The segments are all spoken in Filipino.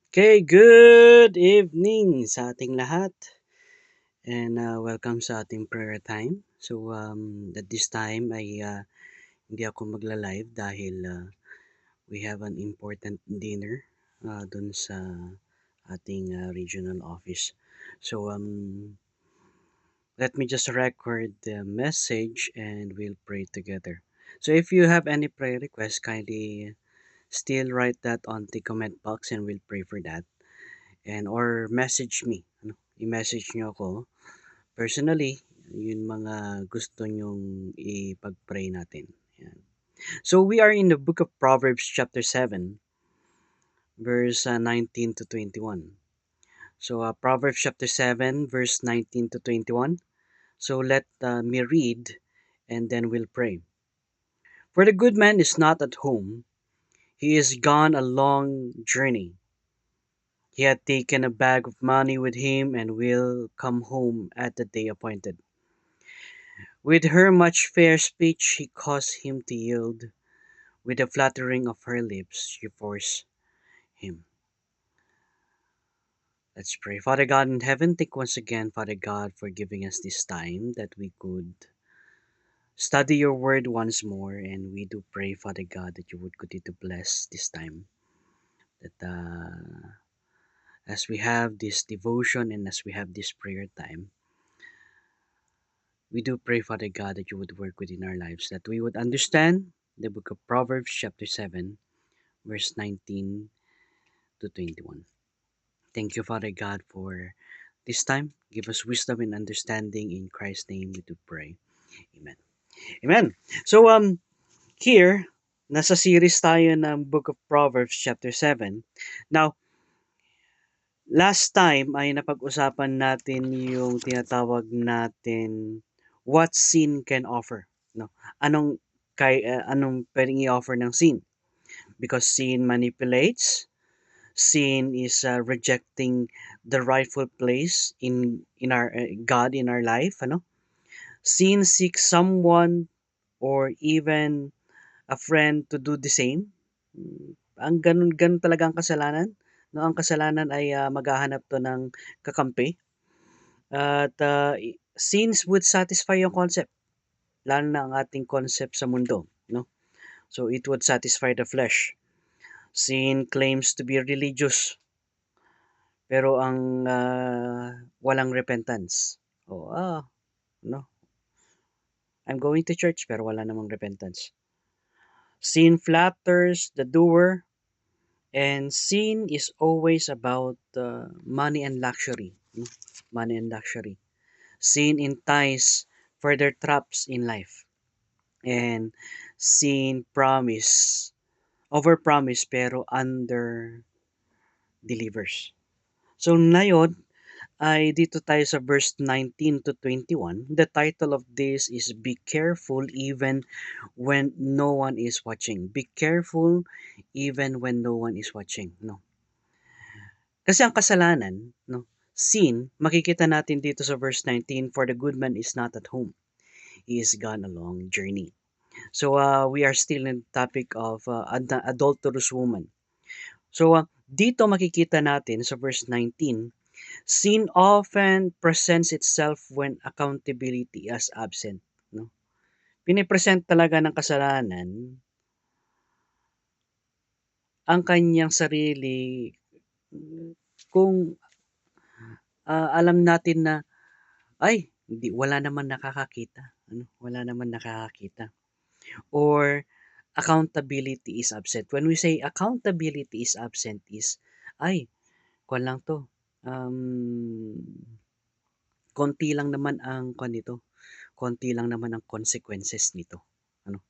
Okay, good evening sa ating lahat and welcome sa ating prayer time. So at this time ay hindi ako magla-live dahil we have an important dinner dun sa ating regional office. So let me just record the message and we'll pray together. So if you have any prayer requests, kindly still write that on the comment box and we'll pray for that. And or message me. I-message nyo ako personally, yun mga gusto nyong ipag-pray natin. Yan. So we are in the book of Proverbs chapter 7, verse 19 to 21. So Proverbs chapter 7, verse 19 to 21. So let me read and then we'll pray. For the good man is not at home, he is gone a long journey. He had taken a bag of money with him and will come home at the day appointed. With her much fair speech she caused him to yield. With the flattering of her lips she forced him. Let's pray. Father God in heaven, thank once again, Father God, for giving us this time that we could study your word once more. And we do pray, Father God, that you would continue to bless this time. That as we have this devotion and as we have this prayer time, we do pray, Father God, that you would work within our lives, that we would understand the book of Proverbs, chapter 7, verse 19 to 21. Thank you, Father God, for this time. Give us wisdom and understanding. In Christ's name we do pray. Amen. Amen. So, here, nasa series tayo ng Book of Proverbs, chapter 7. Now, last time ay napag-usapan natin yung tinatawag natin what sin can offer. No? Anong pwedeng i-offer ng sin? Because sin manipulates, sin is rejecting the rightful place in our God in our life, ano? Sin seeks someone or even a friend to do the same. Ang ganun ganun talaga ang kasalanan. No, ang kasalanan ay maghahanap to ng kakampi at sins would satisfy yung concept, lalo na ang ating concept sa mundo, no? So it would satisfy the flesh. Sin claims to be religious pero ang walang repentance. Oh, no. I'm going to church pero wala namang repentance. Sin flatters the doer and sin is always about money and luxury. Money and luxury. Sin entices further traps in life. And sin promise, overpromise pero under delivers. So ngayon ay dito tayo sa verse 19 to 21. The title of this is Be Careful Even When No One is Watching. Be careful even when no one is watching. No. Kasi ang kasalanan, no, sin, makikita natin dito sa verse 19, for the good man is not at home. He is gone a long journey. So we are still in the topic of adulterous woman. So dito makikita natin sa verse 19, sin often presents itself when accountability is absent. No? Pinipresent talaga ng kasalanan ang kanyang sarili kung alam natin na ay hindi wala naman nakakakita, ano, wala naman nakakakita. Or accountability is absent. When we say accountability is absent is ay kuwan lang 'to, um, konti lang naman ang kuwan nito, konti lang naman ang consequences nito, ano.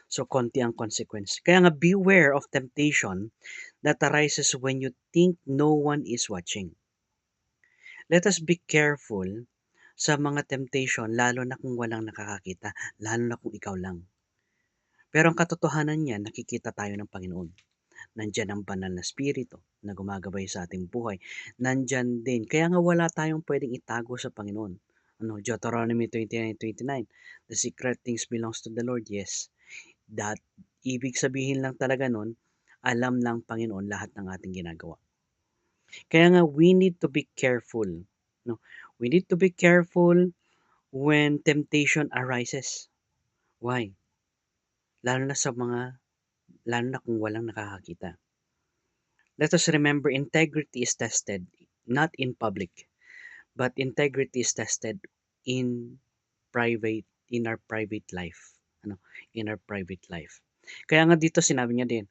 So, konti ang consequence. Kaya nga beware of temptation that arises when you think no one is watching. Let us be careful sa mga temptation lalo na kung walang nakakakita, lalo na kung ikaw lang. Pero ang katotohanan niyan, nakikita tayo ng Panginoon. Nandiyan ang banal na spirito na gumagabay sa ating buhay. Nandiyan din. Kaya nga wala tayong pwedeng itago sa Panginoon. Ano, Deuteronomy 29:29. The secret things belongs to the Lord. Yes. That ibig sabihin lang talaga nun, alam ng Panginoon lahat ng ating ginagawa. Kaya nga we need to be careful, no? We need to be careful when temptation arises. Why? Lalo na sa mga lalo na kung walang nakakakita. Let us remember integrity is tested not in public, but integrity is tested in private in our private life. Ano, in our private life. Kaya nga dito sinabi niya din,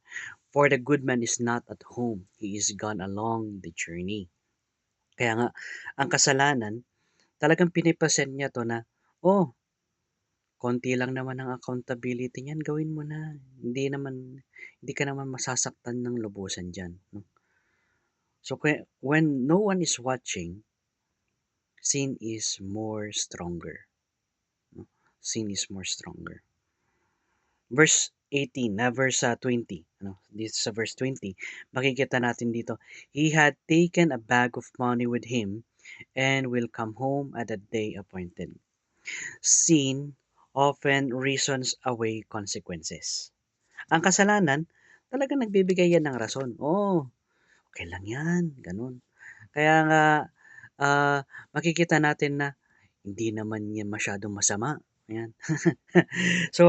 for the good man is not at home, he is gone along the journey. Kaya nga, ang kasalanan, talagang pinipresent niya to na, oh, konti lang naman ang accountability niyan, gawin mo na. Hindi ka naman masasaktan ng lubusan diyan, no? So when no one is watching, sin is more stronger, no? Sin is more stronger. Verse 18, verse 20, ano, this sa verse 20, makikita natin dito, he had taken a bag of money with him and will come home at the day appointed. Sin often reasons away consequences. Ang kasalanan, talagang nagbibigay yan ng rason. Oh, okay lang yan, ganun. Kaya nga, makikita natin na hindi naman yan masyadong masama. Ayan. So,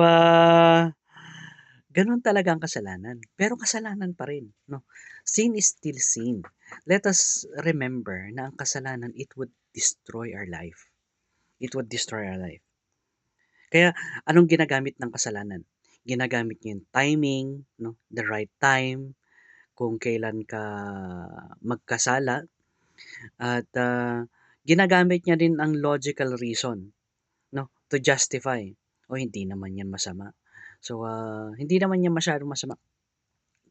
ganun talaga ang kasalanan. Pero kasalanan pa rin, no? Sin is still sin. Let us remember na ang kasalanan, it would destroy our life. It would destroy our life. Kaya, anong ginagamit ng kasalanan? Ginagamit niya yung timing, no? The right time, kung kailan ka magkasala, at ginagamit niya din ang logical reason, no? To justify, o hindi naman yan masama. So, hindi naman yan masyadong masama.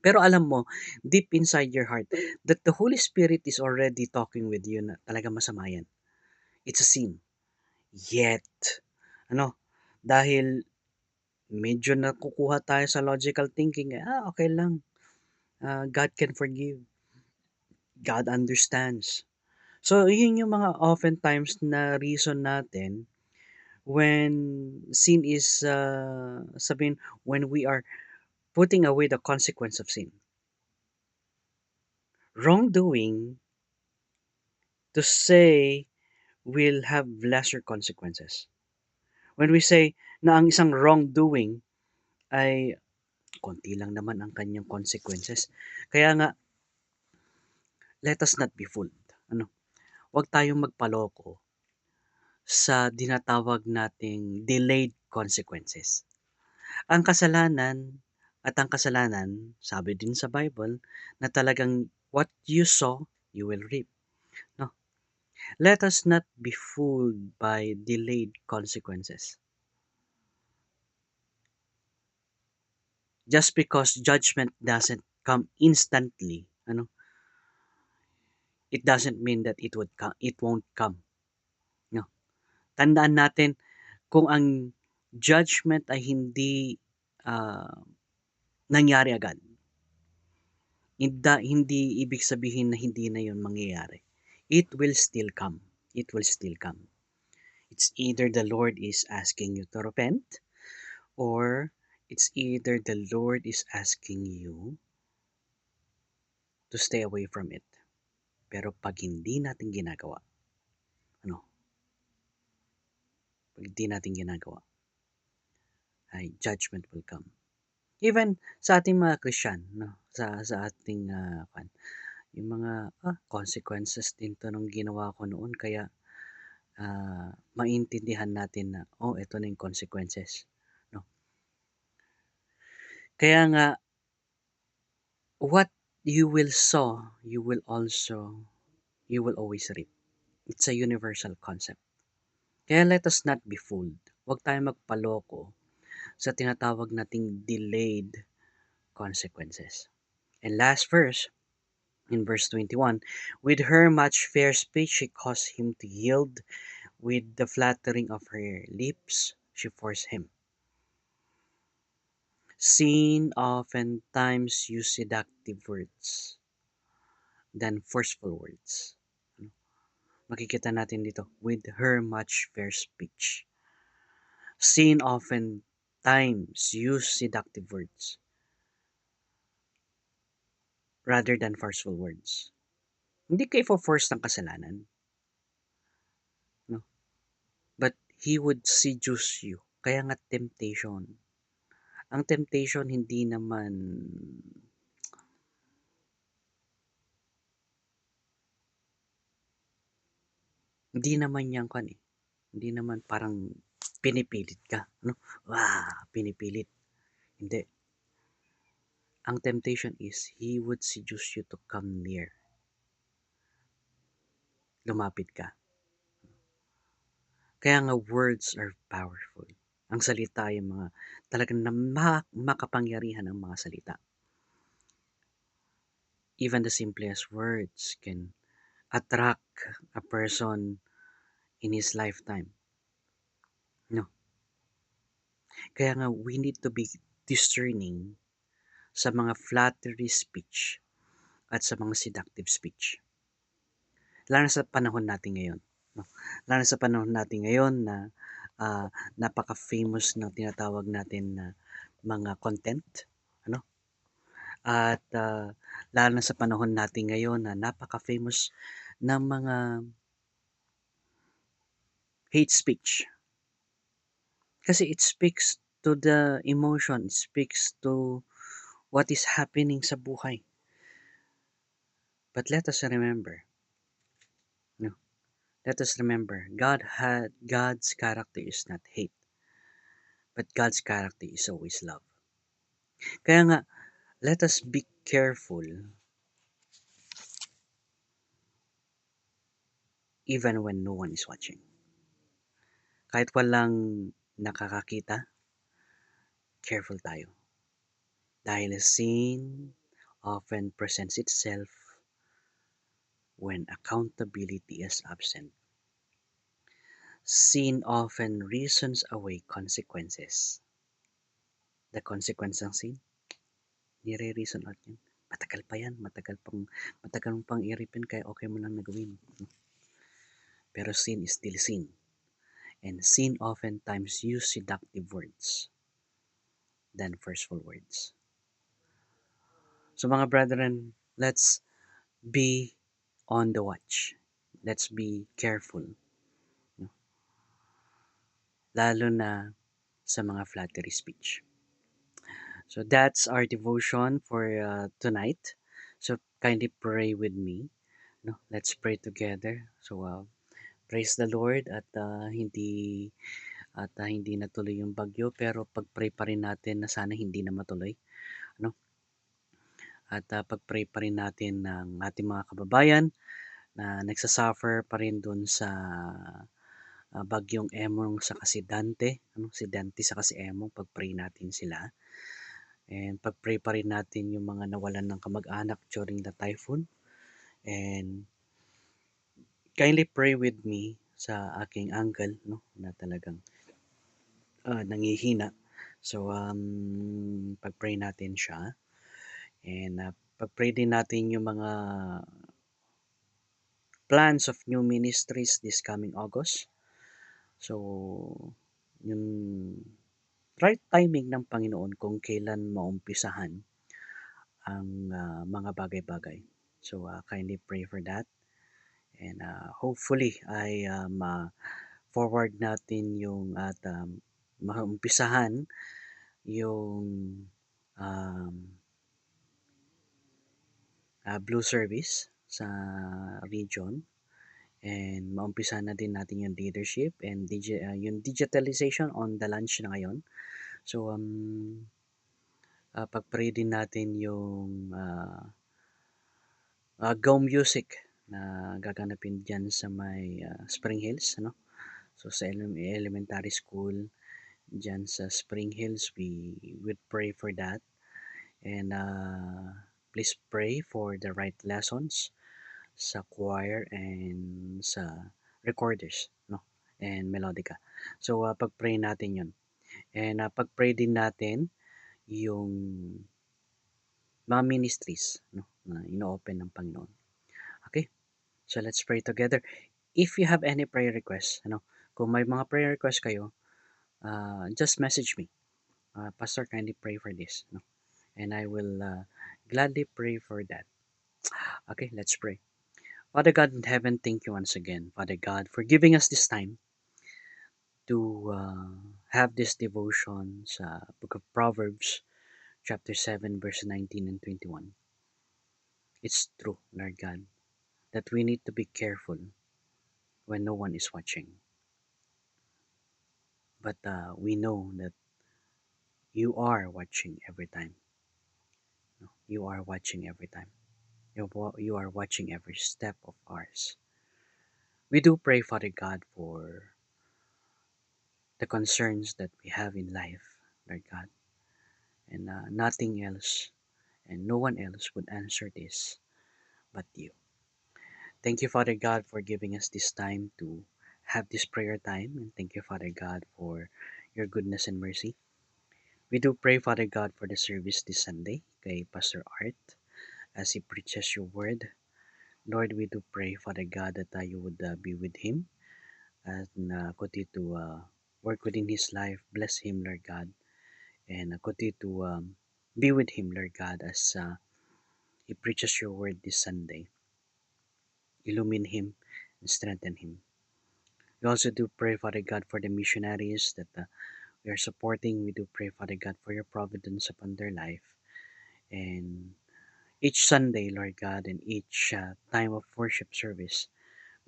Pero alam mo, deep inside your heart, that the Holy Spirit is already talking with you na talaga masama yan. It's a sin. Yet, ano, dahil medyo nakukuha tayo sa logical thinking, okay lang. God can forgive. God understands. So, yun yung mga oftentimes na reason natin when sin is, sabihin, when we are putting away the consequence of sin. Wrongdoing, to say, will have lesser consequences. When we say na ang isang wrongdoing ay konti lang naman ang kanyang consequences. Kaya nga, let us not be fooled. Ano? Huwag tayong magpaloko sa dinatawag nating delayed consequences. Ang kasalanan sabi din sa Bible, na talagang what you sow, you will reap. No? Let us not be fooled by delayed consequences. Just because judgment doesn't come instantly, ano, it doesn't mean that it won't come. No? Tandaan natin, kung ang judgment ay hindi ah, nangyari agad, hindi ibig sabihin na hindi na yun mangyayari. It will still come. It will still come. It's either the Lord is asking you to repent, or it's either the Lord is asking you to stay away from it. Pero pag hindi natin ginagawa, ano, pag hindi natin ginagawa, ay judgment will come. Even sa ating mga Christian, no? Sa ating yung mga consequences din to nung ginawa ko noon, kaya maintindihan natin na ito na yung consequences, no? Kaya nga, what you will sow, you will always reap. It's a universal concept. Kaya let us not be fooled. Huwag tayong magpaloko sa tinatawag nating delayed consequences. And last verse, in verse 21, with her much fair speech she caused him to yield, with the flattering of her lips she forced him. Sin oftentimes use seductive words than forceful words. Makikita natin dito, with her much fair speech. Sin oftentimes use seductive words rather than forceful words. Hindi kayo force ng kasalanan, no? But he would seduce you. Kaya nga temptation. Ang temptation hindi naman yan kan eh. Hindi naman parang pinipilit ka, no? Pinipilit. Hindi. Ang temptation is he would seduce you to come near. Lumapit ka. Kaya nga words are powerful. Ang salita yung mga talagang makapangyarihan ang mga salita. Even the simplest words can attract a person in his lifetime. No. Kaya nga we need to be discerning sa mga flattery speech at sa mga seductive speech. Lalo na sa panahon natin ngayon. No? Lalo na sa panahon natin ngayon na napaka-famous ng tinatawag natin na mga content. Ano? At lalo na sa panahon natin ngayon na napaka-famous ng mga hate speech. Kasi it speaks to the emotion, it speaks to what is happening sa buhay. But let us remember, no, let us remember, God's character is not hate, but God's character is always love. Kaya nga, let us be careful even when no one is watching. Kahit walang nakakakita, careful tayo. Dahil sin often presents itself when accountability is absent. Sin often reasons away consequences. The consequence ng sin, nire-reason out yan. Matagal pa yan, matagal mo pang iripin kaya okay mo lang na gawin. Pero sin is still sin. And sin oftentimes use seductive words than forceful words. So mga brethren, let's be on the watch. Let's be careful. No? Lalo na sa mga flattery speech. So that's our devotion for tonight. So kindly pray with me. No, let's pray together. So praise the Lord at hindi natuloy yung bagyo pero pag-pray pa rin natin na sana hindi na matuloy. No? At pag-pray pa rin natin ng ating mga kababayan na nagsasuffer pa rin dun sa bagyong Emong sa si Dante, si Dante sa si Emong, pag-pray natin sila. And pag-pray pa rin natin yung mga nawalan ng kamag-anak during the typhoon. And kindly pray with me sa aking uncle, no, na talagang nangihina. So, pag-pray natin siya. And pag-pray din natin yung mga plans of new ministries this coming August. So, yung right timing ng Panginoon kung kailan maumpisahan ang mga bagay-bagay. So, kindly pray for that. And hopefully ay ma-forward natin yung at maumpisahan yung um, blue service sa region and maumpisa na din natin yung leadership and yung digitalization on the launch na ngayon. So, pag-pray din natin yung Go Music na gaganapin dyan sa may Spring Hills. Ano? So, sa elementary school dyan sa Spring Hills, we would pray for that. And please pray for the right lessons sa choir and sa recorders, no? And melodica. So, pag-pray natin yun. And pag-pray din natin yung mga ministries, no? Na ino-open ng Panginoon. Okay? So, let's pray together. If you have any prayer requests, ano, kung may mga prayer requests kayo, just message me. Pastor, kindly pray for this. No? And I will gladly pray for that. Okay, let's pray. Father God in heaven, thank you once again, Father God, for giving us this time to have this devotion sa Book of Proverbs, chapter 7, verse 19 and 21. It's true, Lord God, that we need to be careful when no one is watching. But we know that you are watching every time. No, you are watching every time. You are watching every step of ours. We do pray, Father God, for the concerns that we have in life, Lord God, and nothing else and no one else would answer this but you. Thank you, Father God, for giving us this time to have this prayer time, and thank you, Father God, for your goodness and mercy. We do pray, Father God, for the service this Sunday kay Pastor Art as he preaches your word. Lord, we do pray, Father God, that you would be with him and continue to work within his life. Bless him, Lord God, and continue to be with him, Lord God, as he preaches your word this Sunday. Illumine him and strengthen him. We also do pray, Father God, for the missionaries that we are supporting. We do pray, Father God, for your providence upon their life. And each Sunday, Lord God, and each time of worship service,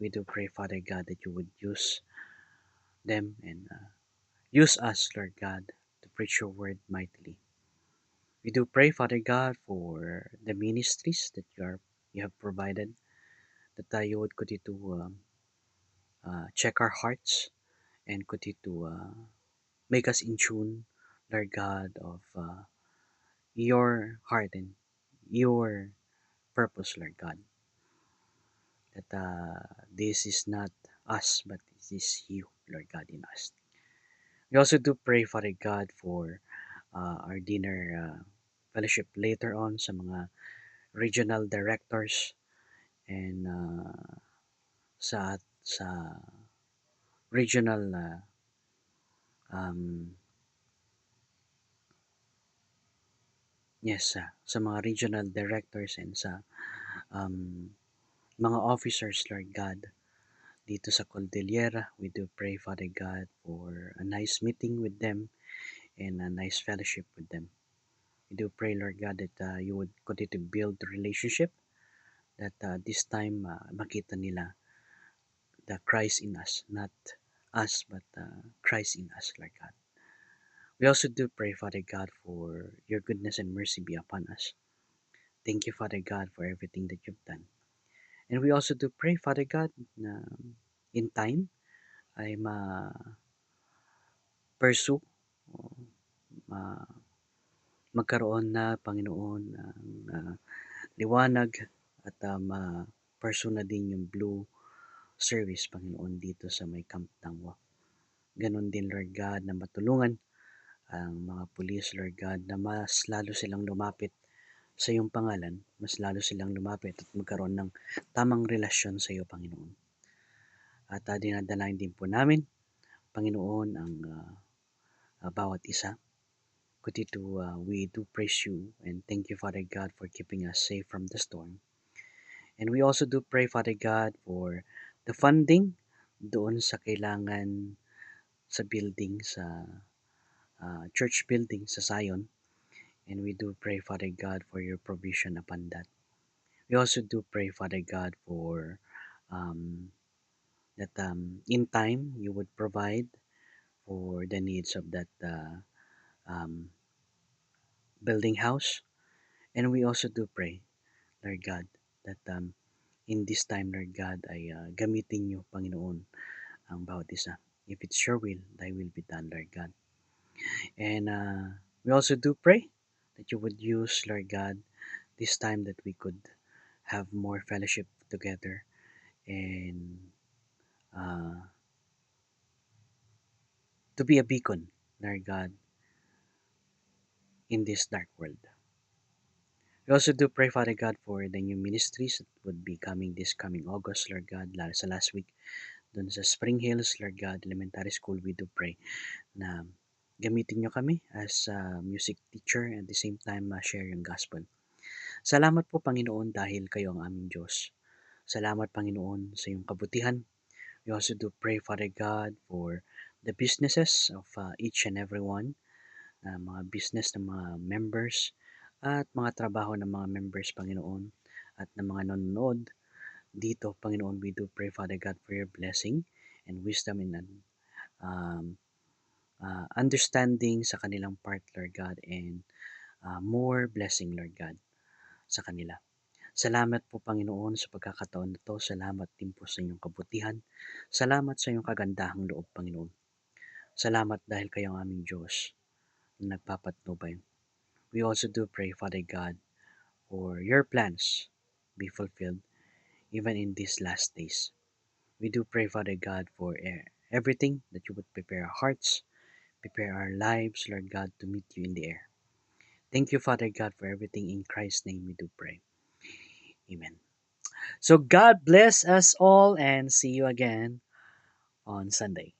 we do pray, Father God, that you would use them and use us, Lord God, to preach your word mightily. We do pray, Father God, for the ministries that you have provided, that you would continue to check our hearts and continue to make us in tune, Lord God, of your heart and your purpose, Lord God. That this is not us, but this is you, Lord God, in us. We also do pray, Father God, for our dinner fellowship later on sa mga regional directors and sa regional um, sa mga regional directors and sa um, mga officers, Lord God, dito sa Cordillera. We do pray, Father God, for a nice meeting with them and a nice fellowship with them. We do pray, Lord God, that you would continue to build the relationship, that this time makita nila the Christ in us, not us, but Christ in us, Lord God. We also do pray, Father God, for your goodness and mercy be upon us. Thank you, Father God, for everything that you've done. And we also do pray, Father God, na in time ay pursue o ma magkaroon na, Panginoon, ng liwanag at ma-pursue na din yung blue service, Panginoon, dito sa may Camp Tangwa. Ganon din, Lord God, na matulungan ang mga pulis, Lord God, na mas lalo silang lumapit sa iyong pangalan, mas lalo silang lumapit at magkaroon ng tamang relasyon sa iyo, Panginoon. At dinadalain din po namin, Panginoon, ang bawat isa. Kuti to, we do praise you and thank you, Father God, for keeping us safe from the storm. And we also do pray, Father God, for the funding doon sa kailangan sa building, sa church building sa Zion. And we do pray, Father God, for your provision upon that. We also do pray, Father God, for um, that in time you would provide for the needs of that um, building house. And we also do pray, Lord God, that in this time, Lord God, ay gamitin niyo, Panginoon, ang bawat isa. If it's your will, thy will be done, Lord God. And we also do pray that you would use, Lord God, this time that we could have more fellowship together and uh, to be a beacon, Lord God, in this dark world. We also do pray, Father God, for the new ministries that would be coming this coming August, Lord God, sa last week, dun sa Spring Hills, Lord God, Elementary School, we do pray na gamitin nyo kami as a music teacher and at the same time share yung gospel. Salamat po, Panginoon, dahil kayo ang aming Diyos. Salamat, Panginoon, sa iyong kabutihan. We also do pray, Father God, for the businesses of each and every one, mga business ng mga members, at mga trabaho ng mga members, Panginoon, at ng mga nanonood dito, Panginoon. We do pray, Father God, for your blessing and wisdom and um, understanding sa kanilang part, Lord God, and more blessing, Lord God, sa kanila. Salamat po, Panginoon, sa pagkakataon na to. Salamat din po sa inyong kabutihan. Salamat sa inyong kagandahang loob, Panginoon. Salamat dahil kayo ang aming Diyos na nagpapatnubay. We also do pray, Father God, for your plans be fulfilled even in these last days. We do pray, Father God, for everything that you would prepare our hearts, prepare our lives, Lord God, to meet you in the air. Thank you, Father God, for everything. In Christ's name we do pray. Amen. So God bless us all and see you again on Sunday.